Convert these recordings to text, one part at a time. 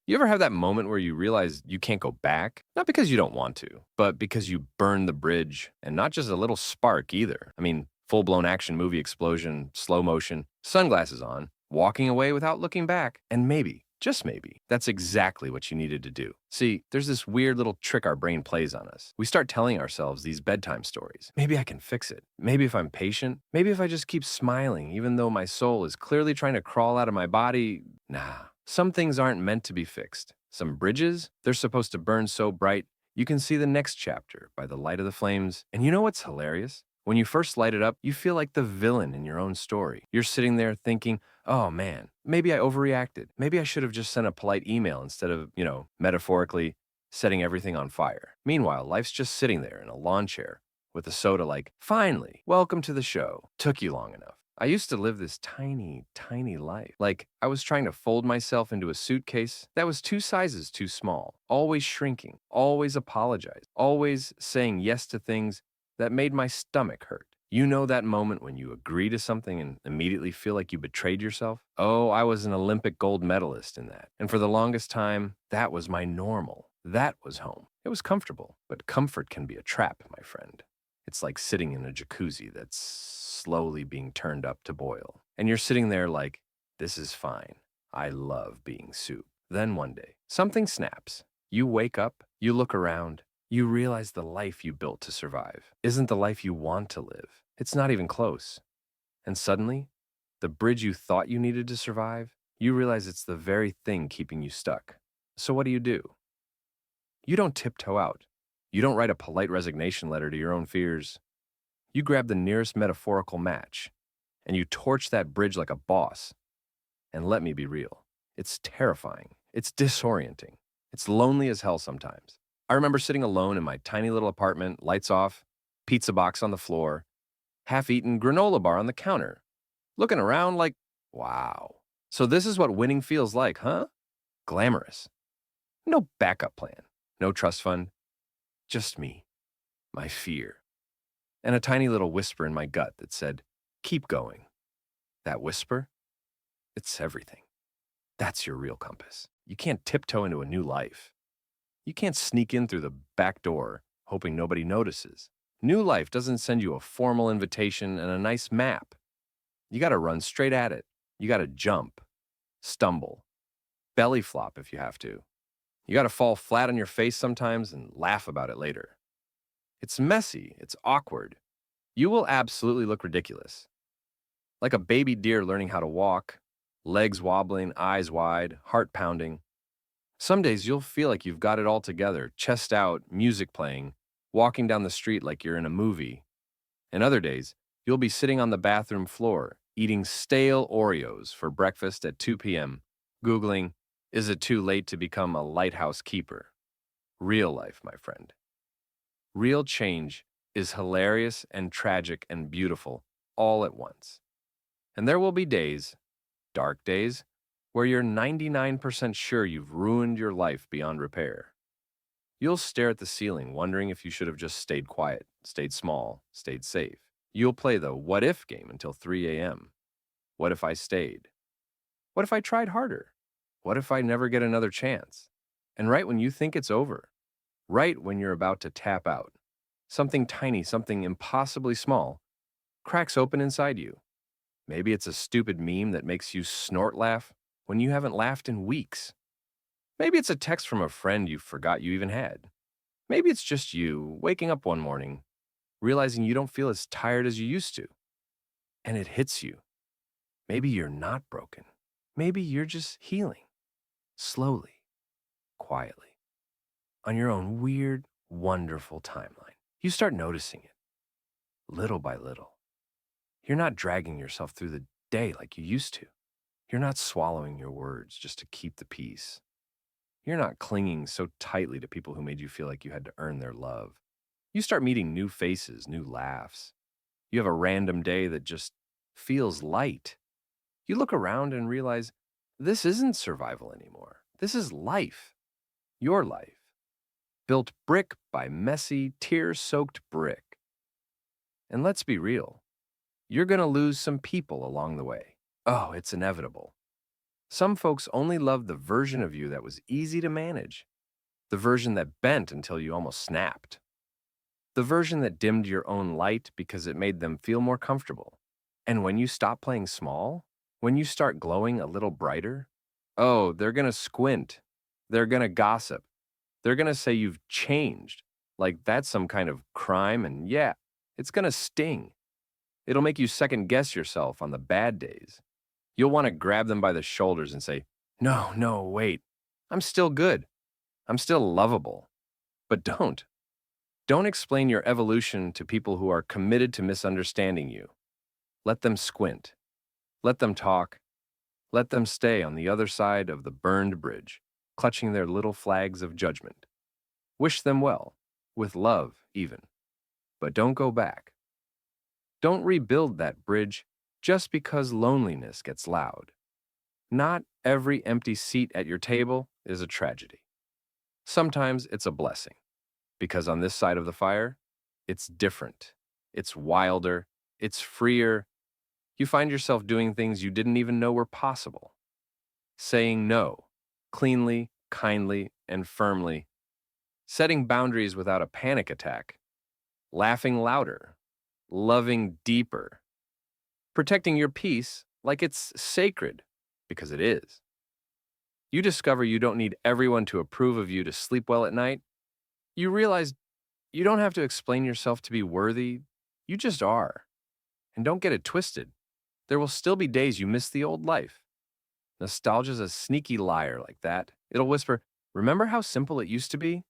You ever have that moment where you realize you can't go back? Not because you don't want to, but because you burned the bridge, and not just a little spark either. I mean, full blown action movie explosion, slow motion, sunglasses on, walking away without looking back, and maybe, just maybe, that's exactly what you needed to do. See, there's this weird little trick our brain plays on us. We start telling ourselves these bedtime stories. Maybe I can fix it. Maybe if I'm patient. Maybe if I just keep smiling, even though my soul is clearly trying to crawl out of my body. Nah. Some things aren't meant to be fixed. Some bridges, they're supposed to burn so bright you can see the next chapter by the light of the flames. And you know what's hilarious? When you first light it up, you feel like the villain in your own story. You're sitting there thinking, oh man, maybe I overreacted. Maybe I should have just sent a polite email instead of, metaphorically setting everything on fire. Meanwhile, life's just sitting there in a lawn chair with a soda like, finally, welcome to the show. Took you long enough. I used to live this tiny, tiny life. Like I was trying to fold myself into a suitcase that was 2 sizes too small, always shrinking, always apologize, always saying yes to things that made my stomach hurt. You know that moment when you agree to something and immediately feel like you betrayed yourself? Oh, I was an Olympic gold medalist in that. And for the longest time, that was my normal. That was home. It was comfortable, but comfort can be a trap, my friend. It's like sitting in a jacuzzi that's slowly being turned up to boil. And you're sitting there like, this is fine. I love being soup. Then one day, something snaps. You wake up, you look around, you realize the life you built to survive isn't the life you want to live. It's not even close. And suddenly, the bridge you thought you needed to survive, you realize it's the very thing keeping you stuck. So what do? You don't tiptoe out. You don't write a polite resignation letter to your own fears. You grab the nearest metaphorical match, and you torch that bridge like a boss. And let me be real. It's terrifying. It's disorienting. It's lonely as hell sometimes. I remember sitting alone in my tiny little apartment, lights off, pizza box on the floor, half-eaten granola bar on the counter, looking around like, wow. So this is what winning feels like, huh? Glamorous. No backup plan. No trust fund. Just me. My fear. And a tiny little whisper in my gut that said, keep going. That whisper, it's everything. That's your real compass. You can't tiptoe into a new life. You can't sneak in through the back door, hoping nobody notices. New life doesn't send you a formal invitation and a nice map. You gotta run straight at it. You gotta jump, stumble, belly flop if you have to. You gotta fall flat on your face sometimes and laugh about it later. It's messy, it's awkward. You will absolutely look ridiculous. Like a baby deer learning how to walk, legs wobbling, eyes wide, heart pounding. Some days you'll feel like you've got it all together, chest out, music playing, walking down the street like you're in a movie. And other days, you'll be sitting on the bathroom floor, eating stale Oreos for breakfast at 2 p.m., Googling, is it too late to become a lighthouse keeper? Real life, my friend. Real change is hilarious and tragic and beautiful all at once. And there will be days, dark days, where you're 99% sure you've ruined your life beyond repair. You'll stare at the ceiling, wondering if you should have just stayed quiet, stayed small, stayed safe. You'll play the what if game until 3 a.m. What if I stayed? What if I tried harder? What if I never get another chance? And right when you think it's over, right when you're about to tap out, something tiny, something impossibly small, cracks open inside you. Maybe it's a stupid meme that makes you snort laugh when you haven't laughed in weeks. Maybe it's a text from a friend you forgot you even had. Maybe it's just you waking up one morning, realizing you don't feel as tired as you used to. And it hits you. Maybe you're not broken. Maybe you're just healing. Slowly, quietly, on your own weird, wonderful timeline. You start noticing it, little by little. You're not dragging yourself through the day like you used to. You're not swallowing your words just to keep the peace. You're not clinging so tightly to people who made you feel like you had to earn their love. You start meeting new faces, new laughs. You have a random day that just feels light. You look around and realize this isn't survival anymore. This is life. Your life. Built brick by messy, tear-soaked brick. And let's be real. You're going to lose some people along the way. Oh, it's inevitable. Some folks only love the version of you that was easy to manage, the version that bent until you almost snapped, the version that dimmed your own light because it made them feel more comfortable. And when you stop playing small, when you start glowing a little brighter, oh, they're gonna squint. They're gonna gossip. They're gonna say you've changed. Like that's some kind of crime, and yeah, it's gonna sting. It'll make you second guess yourself on the bad days. You'll wanna grab them by the shoulders and say, no, no, wait. I'm still good. I'm still lovable. But don't. Don't explain your evolution to people who are committed to misunderstanding you. Let them squint. Let them talk. Let them stay on the other side of the burned bridge, clutching their little flags of judgment. Wish them well, with love even. But don't go back. Don't rebuild that bridge just because loneliness gets loud. Not every empty seat at your table is a tragedy. Sometimes it's a blessing, because on this side of the fire, it's different. It's wilder. It's freer. You find yourself doing things you didn't even know were possible. Saying no, cleanly, kindly, and firmly. Setting boundaries without a panic attack. Laughing louder. Loving deeper. Protecting your peace like it's sacred, because it is. You discover you don't need everyone to approve of you to sleep well at night. You realize you don't have to explain yourself to be worthy. You just are. And don't get it twisted. There will still be days you miss the old life. Nostalgia's a sneaky liar like that. It'll whisper, remember how simple it used to be?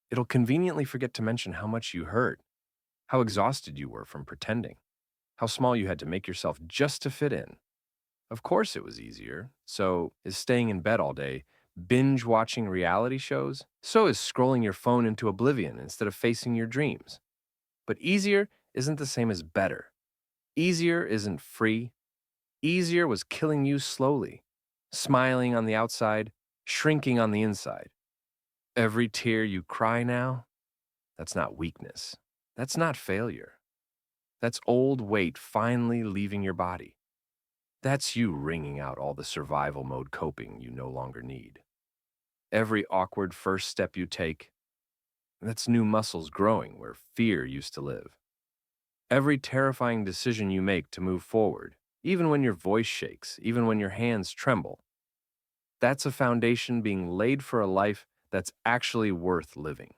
It'll conveniently forget to mention how much you hurt, how exhausted you were from pretending, how small you had to make yourself just to fit in. Of course it was easier. So is staying in bed all day, binge watching reality shows. So is scrolling your phone into oblivion instead of facing your dreams. But easier isn't the same as better. Easier isn't free. Easier was killing you slowly, smiling on the outside, shrinking on the inside. Every tear you cry now, that's not weakness. That's not failure. That's old weight finally leaving your body. That's you wringing out all the survival mode coping you no longer need. Every awkward first step you take, that's new muscles growing where fear used to live. Every terrifying decision you make to move forward, even when your voice shakes, even when your hands tremble, that's a foundation being laid for a life that's actually worth living.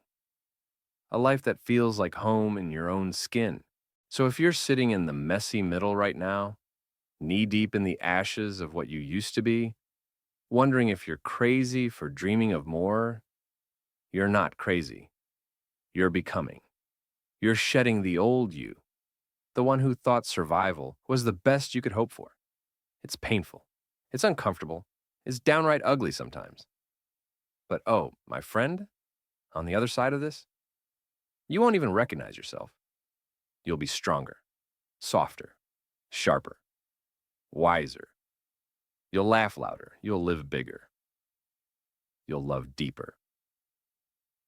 A life that feels like home in your own skin. So if you're sitting in the messy middle right now, knee-deep in the ashes of what you used to be, wondering if you're crazy for dreaming of more, you're not crazy. You're becoming. You're shedding the old you, the one who thought survival was the best you could hope for. It's painful. It's uncomfortable. It's downright ugly sometimes. But oh, my friend, on the other side of this, you won't even recognize yourself. You'll be stronger, softer, sharper, wiser. You'll laugh louder. You'll live bigger. You'll love deeper.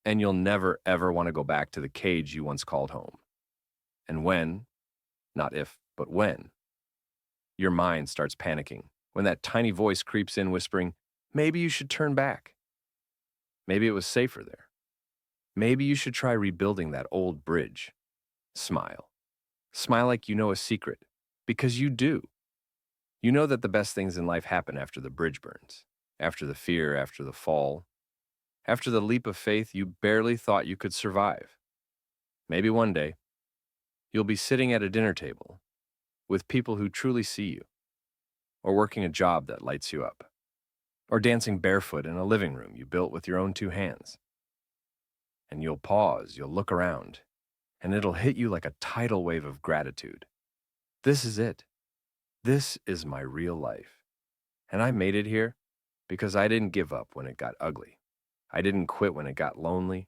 And you'll never, ever want to go back to the cage you once called home. And when, not if, but when, your mind starts panicking, when that tiny voice creeps in whispering, maybe you should turn back. Maybe it was safer there. Maybe you should try rebuilding that old bridge. Smile. Smile like you know a secret, because you do. You know that the best things in life happen after the bridge burns, after the fear, after the fall, after the leap of faith you barely thought you could survive. Maybe one day, you'll be sitting at a dinner table with people who truly see you, or working a job that lights you up, or dancing barefoot in a living room you built with your own two hands. And you'll pause, you'll look around, and it'll hit you like a tidal wave of gratitude. This is it. This is my real life. And I made it here because I didn't give up when it got ugly. I didn't quit when it got lonely.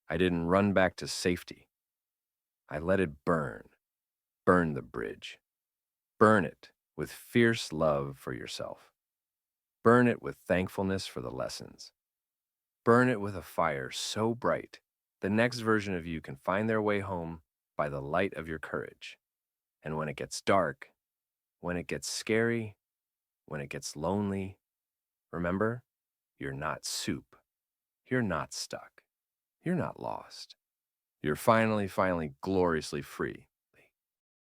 I didn't run back to safety. I let it burn. Burn the bridge. Burn it with fierce love for yourself. Burn it with thankfulness for the lessons. Burn it with a fire so bright the next version of you can find their way home by the light of your courage. And when it gets dark, when it gets scary, when it gets lonely, Remember, you're not soup. You're not stuck. You're not lost. You're finally gloriously free.